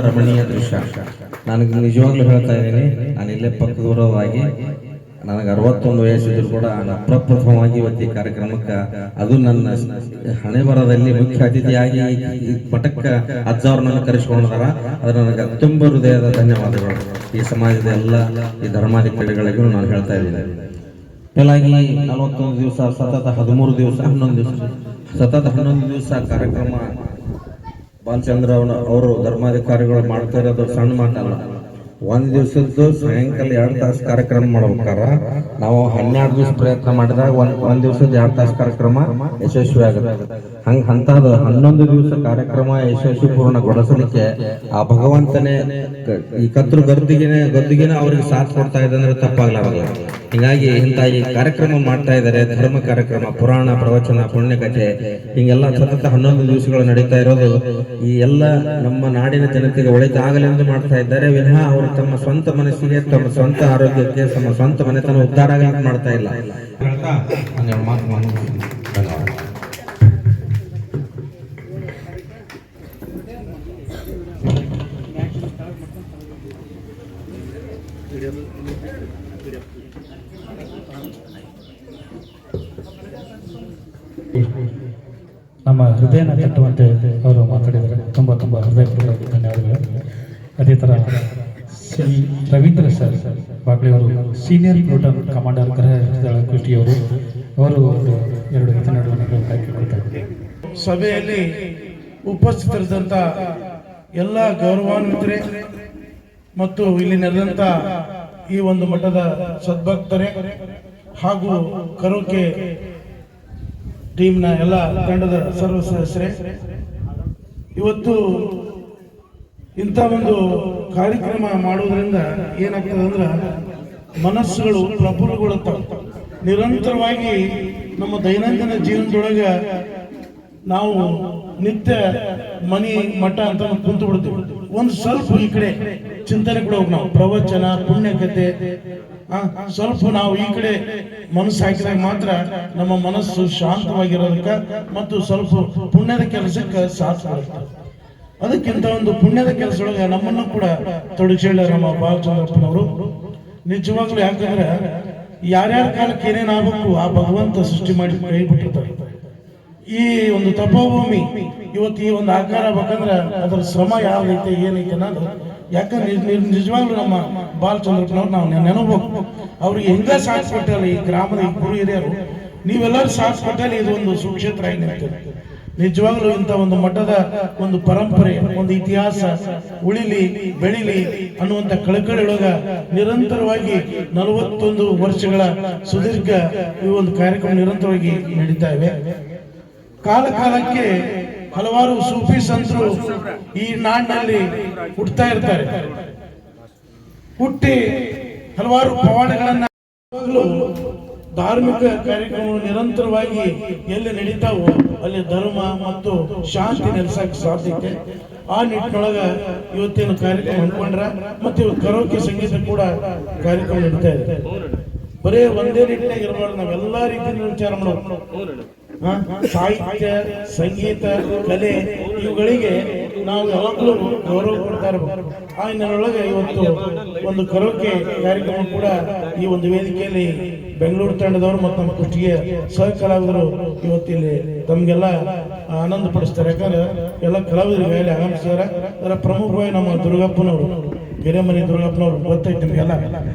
ರಮಣೀಯ ದೃಶ್ಯ. ನನಗೆ ನಿಜವಾಗ್ಲೂ ಹೇಳ್ತಾ ಇದ್ದೀನಿ, ನಾನು ಇಲ್ಲೇ ಪಕ್ಕದೂರವಾಗಿ ನನಗೆ 61 ವಯಸ್ಸಿದ್ರು ಕೂಡ ಪ್ರಪ್ರಥಮವಾಗಿ ಇವತ್ತು ಈ ಕಾರ್ಯಕ್ರಮಕ್ಕೆ ಅದು ನನ್ನ ಹಣೆ ಬರದಲ್ಲಿ ಮುಖ್ಯ ಅತಿಥಿಯಾಗಿ ಈ ಮಠಕ್ಕ ಅಜ್ಜವ್ರನ್ನ ಕರೆಸಿಕೊಂಡಿದಾರ. ಅದು ನನಗೆ ತುಂಬ ಹೃದಯದ ಧನ್ಯವಾದಗಳು. ಈ ಸಮಾಜದ ಎಲ್ಲ ಈ ಧರ್ಮಾಧಿಕಾರಿಗಳಿಗೂ ನಾನು ಹೇಳ್ತಾ ಇದ್ದೀನಿ. ಮೇಲಾಗಿ 41 ದಿವಸ ಸತತ 11 ದಿವಸ ಸತತ 11 ದಿವಸ ಕಾರ್ಯಕ್ರಮ ಬಾಲಚಂದ್ರ ಅವರು ಧರ್ಮಾಧಿಕಾರಿಗಳು ಮಾಡ್ತಾ ಇರೋದು ಸಣ್ಣ ಮಾತಲ್ಲ. ಒಂದು ದಿವಸದ್ದು ಸಾಯಂಕಾಲ 2 ತಾಸು ಕಾರ್ಯಕ್ರಮ ಮಾಡ್ಬೇಕಾರ ನಾವು 12 ದಿವಸ ಪ್ರಯತ್ನ ಮಾಡಿದಾಗ ಒಂದ್ ದಿವಸದ 2 ತಾಸು ಕಾರ್ಯಕ್ರಮ ಯಶಸ್ವಿ ಆಗುತ್ತೆ. ಅಂತದ 11 ದಿವಸ ಕಾರ್ಯಕ್ರಮ ಯಶಸ್ವಿ ಪೂರ್ಣಗೊಳಿಸಲಿಕ್ಕೆ ಆ ಭಗವಂತನೇ ಈ ಕತ್ರು ಗದ್ದಿಗೆನೆ ಅವ್ರಿಗೆ ಸಾಥ್ ಕೊಡ್ತಾ ಇದೆ ಅಂದ್ರೆ ತಪ್ಪಾಗ್ಲಾರಲ್ಲ. ಹೀಗಾಗಿ ಇಂಥ ಈ ಕಾರ್ಯಕ್ರಮ ಮಾಡ್ತಾ ಇದ್ದಾರೆ. ಧರ್ಮ ಕಾರ್ಯಕ್ರಮ, ಪುರಾಣ, ಪ್ರವಚನ, ಪುಣ್ಯಕಥೆ ಹಿಂಗೆಲ್ಲ ಸತತ 11 ದಿವಸಗಳು ನಡೀತಾ ಇರೋದು ಈ ಎಲ್ಲ ನಮ್ಮ ನಾಡಿನ ಜನತೆಗೆ ಒಳಿತಾಗಲೆಂದು ಮಾಡ್ತಾ ಇದ್ದಾರೆ ವಿನಃ ಅವರು ತಮ್ಮ ಸ್ವಂತ ಮನಸ್ಸಿಗೆ, ತಮ್ಮ ಸ್ವಂತ ಆರೋಗ್ಯಕ್ಕೆ, ತಮ್ಮ ಸ್ವಂತ ಮನೆತನ ಉದ್ಧಾರ ಆಗಲಿಕ್ಕೆ ಮಾಡ್ತಾ ಇಲ್ಲ. ನಮ್ಮ ಹೃದಯನ ತಟ್ಟುವಂತೆ ಅವರು ಮಾತಾಡಿದ್ದಾರೆ. ತುಂಬ ಹೃದಯಪೂರ್ವಕ ಧನ್ಯವಾದಗಳು. ಅದೇ ಥರ ಶ್ರೀ ರವೀಂದ್ರ ಸರ್ ಬಾಗ್ಲಿ ಅವರು ಸೀನಿಯರ್ ಪ್ಲೂಟನ್ ಕಮಾಂಡರ್ ಗೃಹ ಕುಷ್ಟಿಯವರು ಅವರು 2 ಹಿತನಡುವಣೆಗಳು ಕೇಳ್ಕೊಳ್ತಾರೆ. ಸಭೆಯಲ್ಲಿ ಉಪಸ್ಥಿತರಿದ್ದಂಥ ಎಲ್ಲ ಗೌರವಾನ್ವಿತರೆ ಮತ್ತು ಇಲ್ಲಿ ನೆರೆದಂಥ ಈ ಒಂದು ಮಠದ ಸದ್ಭಕ್ತರೇ ಹಾಗೂ ಕರೋಕೆ ಟೀಮ್ನ ಎಲ್ಲ ತಂಡದ ಸರ್ವ ಸದಸ್ಯರೇ, ಇವತ್ತು ಇಂಥ ಒಂದು ಕಾರ್ಯಕ್ರಮ ಮಾಡುವುದರಿಂದ ಏನಾಗ್ತದೆ ಅಂದ್ರೆ ಮನಸ್ಸುಗಳು ಪ್ರಫುಲ್ಲಗೊಳ್ಳುತ್ತವೆ. ನಿರಂತರವಾಗಿ ನಮ್ಮ ದೈನಂದಿನ ಜೀವನದೊಳಗೆ ನಾವು ನಿತ್ಯ ಮನಿ ಮಠ ಅಂತ ಕುಂತು ಬಿಡ್ತೀವಿ. ಒಂದು ಸ್ವಲ್ಪ ಈ ಕಡೆ ಚಿಂತನೆ ಕೂಡ ಹೋಗಿ ನಾವು ಪ್ರವಚನ, ಪುಣ್ಯಕಥೆ ಸ್ವಲ್ಪ ನಾವು ಈ ಕಡೆ ಮನಸ್ಸು ಹಾಕಿದಾಗ ಮಾತ್ರ ನಮ್ಮ ಮನಸ್ಸು ಶಾಂತವಾಗಿರೋದಕ್ಕೆ ಮತ್ತು ಸ್ವಲ್ಪ ಪುಣ್ಯದ ಕೆಲಸಕ್ಕೆ ಸಾಥ್ ಕೊಡುತ್ತೆ. ಅದಕ್ಕಿಂತ ಒಂದು ಪುಣ್ಯದ ಕೆಲಸದೊಳಗೆ ನಮ್ಮನ್ನು ಕೂಡ ತೊಡಗಿಸಿದ ನಮ್ಮ ಬಾಲಚಂದ್ರಪ್ಪನವರು ನಿಜವಾಗ್ಲೂ. ಯಾಕಂದ್ರೆ ಯಾರ್ಯಾರ ಕಾಲಕ್ಕೆ ಏನೇನಾಗಬೇಕು ಆ ಭಗವಂತ ಸೃಷ್ಟಿ ಮಾಡಿ ಕೈ ಬಿಟ್ಟಿರ್ತಾರೆ. ಈ ಒಂದು ತಪೋಭೂಮಿ ಇವತ್ತು ಈ ಒಂದು ಆಕಾರ ಬೇಕಂದ್ರೆ ಅದರ ಶ್ರಮ ಯಾವ್ದೈತೆ ಏನೈತೆ ಅನ್ನೋದು. ಯಾಕಂದ್ರೆ ನಿಜವಾಗ್ಲೂ ನಮ್ಮ ಬಾಲಚಂದ್ರಪ್ಪನವ್ರು ನಾವು ನೆನಬೇಕು. ಅವ್ರಿಗೆ ಹೆಂಗ ಸಾಥ್ ಕೊಟ್ಟಲ್ಲ ಈ ಗ್ರಾಮದ ಗುರು ಹಿರಿಯರು, ನೀವೆಲ್ಲರೂ ಸಾಥ್ ಕೊಟ್ಟಲ್ಲಿ ಇದು ಒಂದು ಸುಕ್ಷೇತ್ರ ಏನಿರ್ತದೆ. ನಿಜವಾಗ್ಲೂ ಇಂಥ ಒಂದು ಮಠದ ಒಂದು ಪರಂಪರೆ, ಒಂದು ಇತಿಹಾಸ ಉಳಿಲಿ ಬೆಳಿಲಿ ಅನ್ನುವಂಥ ಕಳಕಳಿಯೊಳಗ ನಿರಂತರವಾಗಿ 41 ವರ್ಷಗಳ ಸುದೀರ್ಘ ಈ ಒಂದು ಕಾರ್ಯಕ್ರಮ ನಿರಂತರವಾಗಿ ನಡೀತಾ ಇವೆ. ಕಾಲಕ್ಕೆ ಹಲವಾರು ಸೂಫಿ ಸಂತರು ಈ ನಾಡಿನಲ್ಲಿ ಹುಟ್ಟುತ್ತಾ ಇರ್ತಾರೆ. ಹುಟ್ಟಿ ಹಲವಾರು ಪವಾಡಗಳನ್ನ, ಧಾರ್ಮಿಕ ಕಾರ್ಯಕ್ರಮಗಳು ನಿರಂತರವಾಗಿ ಎಲ್ಲಿ ನಡೀತಾವೋ ಅಲ್ಲಿ ಧರ್ಮ ಮತ್ತು ಶಾಂತಿ ನೆಲೆಸಕ್ಕೆ ಸಾಧ್ಯತೆ. ಆ ನಿಟ್ಟಿನೊಳಗ ಇವತ್ತಿನ ಕಾರ್ಯಕ್ರಮ ಹಮ್ಮಿಕೊಂಡ್ರ ಮತ್ತೆ ಇವತ್ತು ಕರೋಕೆ ಸಂಗೀತ ಕೂಡ ಕಾರ್ಯಕ್ರಮ ನಡೀತಾ ಇದೆ. ಬರೇ ಒಂದೇ ನಿಟ್ಟಿನಾಗ ಇರಬಾರ್ದು, ನಾವೆಲ್ಲಾ ರೀತಿಯ ವಿಚಾರ ಮಾಡೋದು. ಸಾಹಿತ್ಯ, ಸಂಗೀತ, ಕಲೆ ಇವುಗಳಿಗೆ ನಾವು ಯಾವಾಗಲೂ ಗೌರವ ಕೊಡ್ತಾ ಇರಬೇಕು. ಆ ಹಿನ್ನೆಲೆಯೊಳಗೆ ಇವತ್ತು ಒಂದು ಕರೋಕೆ ಕಾರ್ಯಕ್ರಮ ಕೂಡ ಈ ಒಂದು ವೇದಿಕೆಯಲ್ಲಿ ಬೆಂಗಳೂರು ತಂಡದವರು ಮತ್ತು ನಮ್ಮ ಕುಷ್ಟಿಗೆ ಸಹ ಕಲಾವಿದರು ಇವತ್ತಿಲ್ಲಿ ತಮ್ಗೆಲ್ಲ ಆನಂದ ಪಡಿಸ್ತಾರೆ. ಯಾಕಂದ್ರೆ ಎಲ್ಲ ಕಲಾವಿದರು ಮೇಲೆ ಆಗಮಿಸಿದ್ದಾರೆ. ಅದರ ಪ್ರಮುಖವಾಗಿ ನಮ್ಮ ದುರ್ಗಪ್ಪನವರು, ಗಿರಿಮನಿ ದುರ್ಗಪ್ಪನವರು ಗೊತ್ತೈತೆ ನಿಮಗೆಲ್ಲ.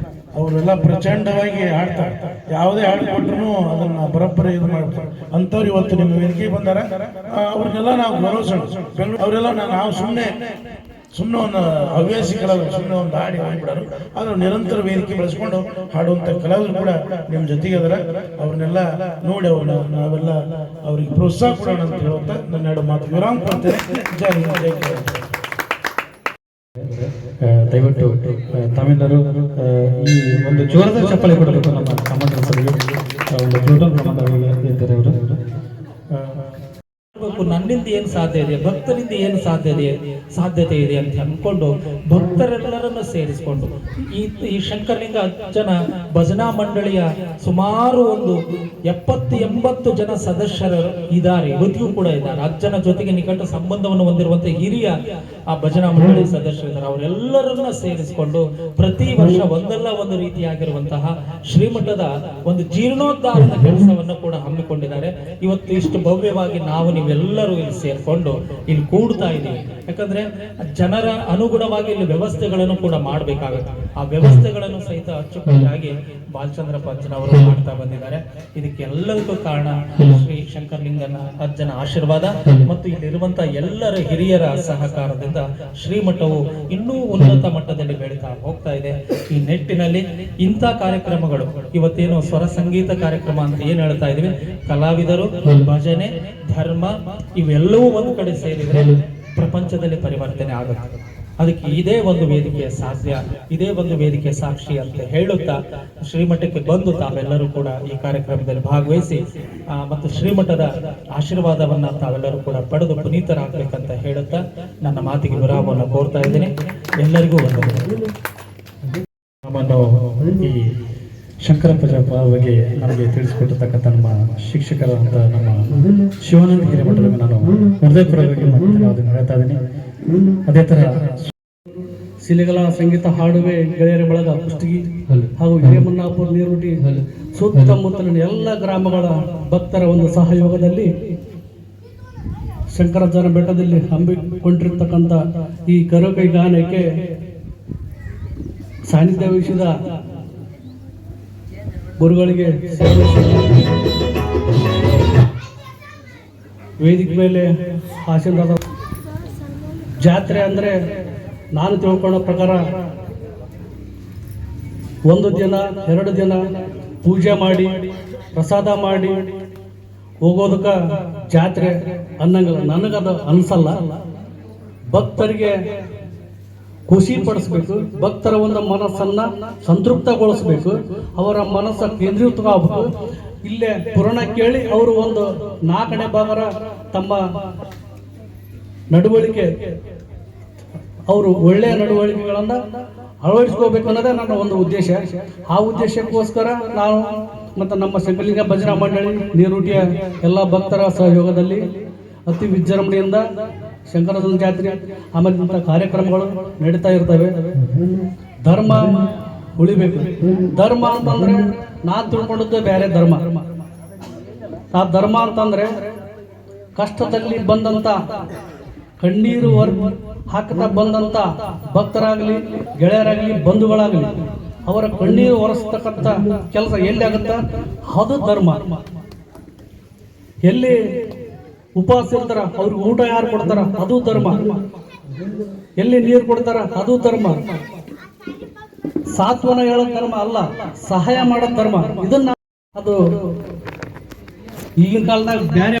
ಅವರೆಲ್ಲ ಪ್ರಚಂಡವಾಗಿ ಹಾಡ್ತಾರೆ. ಯಾವುದೇ ಹಾಡು ಕೊಟ್ಟರು ಅದನ್ನ ಬರೋಬ್ಬರಿ ಇದು ಮಾಡ್ತಾರೆ. ಅಂಥವ್ರು ಇವತ್ತು ನಿಮ್ಮ ವೇದಿಕೆ ಬಂದಾರ. ಅವ್ರನ್ನೆಲ್ಲ ನಾವು ಗೌರವಿಸೋಣ. ಅವರೆಲ್ಲ ನಾವು ಸುಮ್ಮನೆ ಒಂದು ಹವ್ಯಾಸಿ ಕಲಾವಿದರು, ಸುಮ್ಮನೆ ಒಂದು ಹಾಡಿ ಹಾಡ್ಬಿಡೋರು. ಆದ್ರೆ ನಿರಂತರ ವೇದಿಕೆ ಬೆಳೆಸ್ಕೊಂಡು ಹಾಡುವಂಥ ಕಲಾವಿದರು ಕೂಡ ನಿಮ್ಮ ಜೊತೆಗೆ ಅದರ. ಅವ್ರನ್ನೆಲ್ಲ ನೋಡಿ ನಾವೆಲ್ಲ ಅವ್ರಿಗೆ ಪ್ರೋತ್ಸಾಹ ಕೊಡೋಣ ಅಂತ ಹೇಳುವಂತ ನನ್ನ 2 ಮಾತು ವಿರಾಮ ಕೊಡ್ತೇನೆ. ಜೈ ಹಿಂದ್, ಜೈ ಕರ್ನಾಟಕ. ದಯವಿಟ್ಟು ತಾವೆಲ್ಲರೂ ಈ ಒಂದು ಜೋರದ ಚಪ್ಪಲಿ ಕೊಡಬೇಕು ನಮ್ಮ ಕಮಾಂಡರ್ ಸಭೆಗೆ. ಒಂದು ಪ್ಲೂಟನ್ ಕಮಾಂಡರ್ ಇದ್ದಾರೆ ಅವರು. ನನ್ನಿಂದ ಏನು ಸಾಧ್ಯ ಇದೆ, ಭಕ್ತರಿಂದ ಏನು ಸಾಧ್ಯ ಇದೆ, ಸಾಧ್ಯತೆ ಇದೆ ಅಂತ ಅಂದ್ಕೊಂಡು ಭಕ್ತರೆಲ್ಲರನ್ನು ಸೇರಿಸಿಕೊಂಡು ಈ ಶಂಕರಲಿಂಗ ಅಜ್ಜನ ಭಜನಾ ಮಂಡಳಿಯ ಸುಮಾರು ಒಂದು 70-80 ಜನ ಸದಸ್ಯರು ಇದ್ದಾರೆ, ಇವತ್ತಿಗೂ ಕೂಡ ಇದ್ದಾರೆ. ಅಜ್ಜನ ಜೊತೆಗೆ ನಿಕಟ ಸಂಬಂಧವನ್ನು ಹೊಂದಿರುವಂತಹ ಹಿರಿಯ ಆ ಭಜನಾ ಮಂಡಳಿ ಸದಸ್ಯರು ಇದ್ದಾರೆ. ಅವರೆಲ್ಲರನ್ನ ಸೇರಿಸಿಕೊಂಡು ಪ್ರತಿ ವರ್ಷ ಒಂದಲ್ಲ ಒಂದು ರೀತಿಯಾಗಿರುವಂತಹ ಶ್ರೀಮಠದ ಒಂದು ಜೀರ್ಣೋದ್ಧಾರದ ಕೆಲಸವನ್ನು ಕೂಡ ಹಮ್ಮಿಕೊಂಡಿದ್ದಾರೆ. ಇವತ್ತು ಇಷ್ಟು ಭವ್ಯವಾಗಿ ನಾವು ನೀವೆಲ್ಲರೂ ಇಲ್ಲಿ ಸೇರ್ಕೊಂಡು ಇಲ್ಲಿ ಕೂಡ್ತಾ ಇದ್ದೀವಿ. ಯಾಕಂದ್ರೆ ಜನರ ಅನುಗುಣವಾಗಿ ಇಲ್ಲಿ ವ್ಯವಸ್ಥೆಗಳನ್ನು ಕೂಡ ಮಾಡಬೇಕಾಗುತ್ತೆ. ಆ ವ್ಯವಸ್ಥೆಗಳನ್ನು ಸಹಿತ ಅಚ್ಚುಕಟ್ಟಾಗಿ ಬಾಲಚಂದ್ರಪ್ಪ ಅಜ್ಜನವರು ಮಾಡ್ತಾ ಬಂದಿದ್ದಾರೆ. ಇದಕ್ಕೆಲ್ಲದಕ್ಕೂ ಕಾರಣ ಶ್ರೀ ಶಂಕರಲಿಂಗನ ಅಜ್ಜನ ಆಶೀರ್ವಾದ ಮತ್ತು ಇಲ್ಲಿರುವಂತಹ ಎಲ್ಲರ ಹಿರಿಯರ ಸಹಕಾರದಿಂದ ಶ್ರೀಮಠವು ಇನ್ನೂ ಉನ್ನತ ಮಟ್ಟದಲ್ಲಿ ಬೆಳೀತಾ ಹೋಗ್ತಾ ಇದೆ. ಈ ನಿಟ್ಟಿನಲ್ಲಿ ಇಂಥ ಕಾರ್ಯಕ್ರಮಗಳು ಇವತ್ತೇನು ಸ್ವರ ಸಂಗೀತ ಕಾರ್ಯಕ್ರಮ ಅಂತ ಏನ್ ಹೇಳ್ತಾ ಇದೀವಿ, ಕಲಾವಿದರು, ಭಜನೆ, ಧರ್ಮ ಇವೆಲ್ಲವೂ ಒಂದು ಕಡೆ ಸೇರಿದ್ರೆ ಪ್ರಪಂಚದಲ್ಲಿ ಪರಿವರ್ತನೆ ಆಗುತ್ತೆ. ಅದಕ್ಕೆ ಇದೇ ಒಂದು ವೇದಿಕೆಯ ಸಾಧ್ಯ, ಇದೇ ಒಂದು ವೇದಿಕೆ ಸಾಕ್ಷಿ ಅಂತ ಹೇಳುತ್ತಾ ಶ್ರೀಮಠಕ್ಕೆ ಬಂದು ತಾವೆಲ್ಲರೂ ಕೂಡ ಈ ಕಾರ್ಯಕ್ರಮದಲ್ಲಿ ಭಾಗವಹಿಸಿ ಮತ್ತು ಶ್ರೀಮಠದ ಆಶೀರ್ವಾದವನ್ನ ತಾವೆಲ್ಲರೂ ಕೂಡ ಪಡೆದು ಪುನೀತರಾಗಬೇಕಂತ ಹೇಳುತ್ತಾ ನನ್ನ ಮಾತಿಗೆ ವಿರಾಮವನ್ನು ಕೋರ್ತಾ ಇದ್ದೇನೆ. ಎಲ್ಲರಿಗೂ ವಂದನೆಗಳು. ನಮ್ಮನ್ನು ಈ ಶಂಕರ ಪೂಜಾ ಬಗ್ಗೆ ನಮಗೆ ತಿಳಿಸಿಕೊಟ್ಟಿರ್ತಕ್ಕಂಥ ನಮ್ಮ ಶಿಕ್ಷಕರಂತ ನಮ್ಮ ಶಿವಾನಂದ ಹಿರೇಮಠರಿಗೆ ನಾನು ಹೃದಯಪೂರ್ವಕವಾಗಿ ಅದನ್ನು ಹೇಳ್ತಾ ಇದ್ದೀನಿ. ಅದೇ ತರ ಶಿಲೆಗಳ ಸಂಗೀತ ಹಾಡುವೆ ಗೆಳೆಯರ ಬಳಗ ಕುಷ್ಟಗಿ ಹಾಗೂ ಹಿರೇಮನ್ನಾಪುರ ನೀರುಟಿ ಸುತ್ತಮುತ್ತಲಿನ ಎಲ್ಲ ಗ್ರಾಮಗಳ ಭಕ್ತರ ಒಂದು ಸಹಯೋಗದಲ್ಲಿ ಶಂಕರಾಚಾರ್ಯ ಬೆಟ್ಟದಲ್ಲಿ ಹಮ್ಮಿಕೊಂಡಿರ್ತಕ್ಕಂಥ ಈ ಕರುಕೈ ಗಾನಕ್ಕೆ ಸಾನ್ನಿಧ್ಯ ವಹಿಸಿದ ಗುರುಗಳಿಗೆ ವೇದಿಕೆ ಮೇಲೆ ಆಶೀರ್ವಾದ. ಜಾತ್ರೆ ಅಂದ್ರೆ ನಾನು ತಿಳ್ಕೊಳ್ಳೋ ಪ್ರಕಾರ 1 ದಿನ 2 ದಿನ ಪೂಜೆ ಮಾಡಿ ಪ್ರಸಾದ ಮಾಡಿ ಹೋಗೋದಕ್ಕ ಜಾತ್ರೆ ಅನ್ನಂಗಿಲ್ಲ. ನನಗದು ಅನ್ಸಲ್ಲ. ಭಕ್ತರಿಗೆ ಖುಷಿ ಪಡಿಸ್ಬೇಕು, ಭಕ್ತರ ಒಂದು ಮನಸ್ಸನ್ನ ಸಂತೃಪ್ತಗೊಳಿಸ್ಬೇಕು, ಅವರ ಮನಸ್ಸ ಕೇಂದ್ರೀಕೃತವಾಗಬೇಕು. ಇಲ್ಲೇ ಪುರಾಣ ಕೇಳಿ ಅವರು ಒಂದು 4ನೇ ಭಾಗರ ತಮ್ಮ ನಡವಳಿಕೆ, ಅವರು ಒಳ್ಳೆಯ ನಡವಳಿಕೆಗಳನ್ನ ಅಳವಡಿಸ್ಕೋಬೇಕು ಅನ್ನೋದೇ ನನ್ನ ಒಂದು ಉದ್ದೇಶ. ಆ ಉದ್ದೇಶಕ್ಕೋಸ್ಕರ ನಾವು ಮತ್ತು ನಮ್ಮ ಶಂಕರಲಿಂಗ ಭಜನಾ ಮಂಡಳಿ ನೀರುಟಿಯ ಎಲ್ಲ ಭಕ್ತರ ಸಹಯೋಗದಲ್ಲಿ ಅತಿ ವಿಜೃಂಭಣೆಯಿಂದ ಶಂಕರನ ಜಾತ್ರೆ ಆಮೇಲೆ ಕಾರ್ಯಕ್ರಮಗಳು ನಡೀತಾ ಇರ್ತವೆ. ಧರ್ಮ ಉಳಿಬೇಕು. ಧರ್ಮ ಅಂತಂದ್ರೆ ನಾನು ತಿಳ್ಕೊಂಡದ್ದು ಬೇರೆ ಧರ್ಮ. ಆ ಧರ್ಮ ಅಂತಂದ್ರೆ ಕಷ್ಟದಲ್ಲಿ ಬಂದಂತ ಕಣ್ಣೀರು ಹಾಕ್ತಾ ಬಂದಂತ ಭಕ್ತರಾಗಲಿ ಗೆಳೆಯರಾಗಲಿ ಬಂಧುಗಳಾಗಲಿ ಅವರ ಕಣ್ಣೀರು ಒರೆಸ್ತಕ್ಕಂಥ ಕೆಲಸ ಎಲ್ಲಿ ಆಗುತ್ತ ಅದು ಧರ್ಮ. ಎಲ್ಲಿ ಉಪವಾಸ ಇರ್ತಾರ ಅವ್ರಿಗೆ ಊಟ ಯಾರು ಕೊಡ್ತಾರ ಅದು ಧರ್ಮ. ಎಲ್ಲಿ ನೀರು ಕೊಡ್ತಾರ ಅದು ಧರ್ಮ. ಸಾತ್ವನ ಹೇಳೋದ್ ಧರ್ಮ ಅಲ್ಲ, ಸಹಾಯ ಮಾಡೋದ್ ಧರ್ಮ. ಇದನ್ನ ಅದು ಈಗಿನ ಕಾಲದಾಗ ಬೇರೆ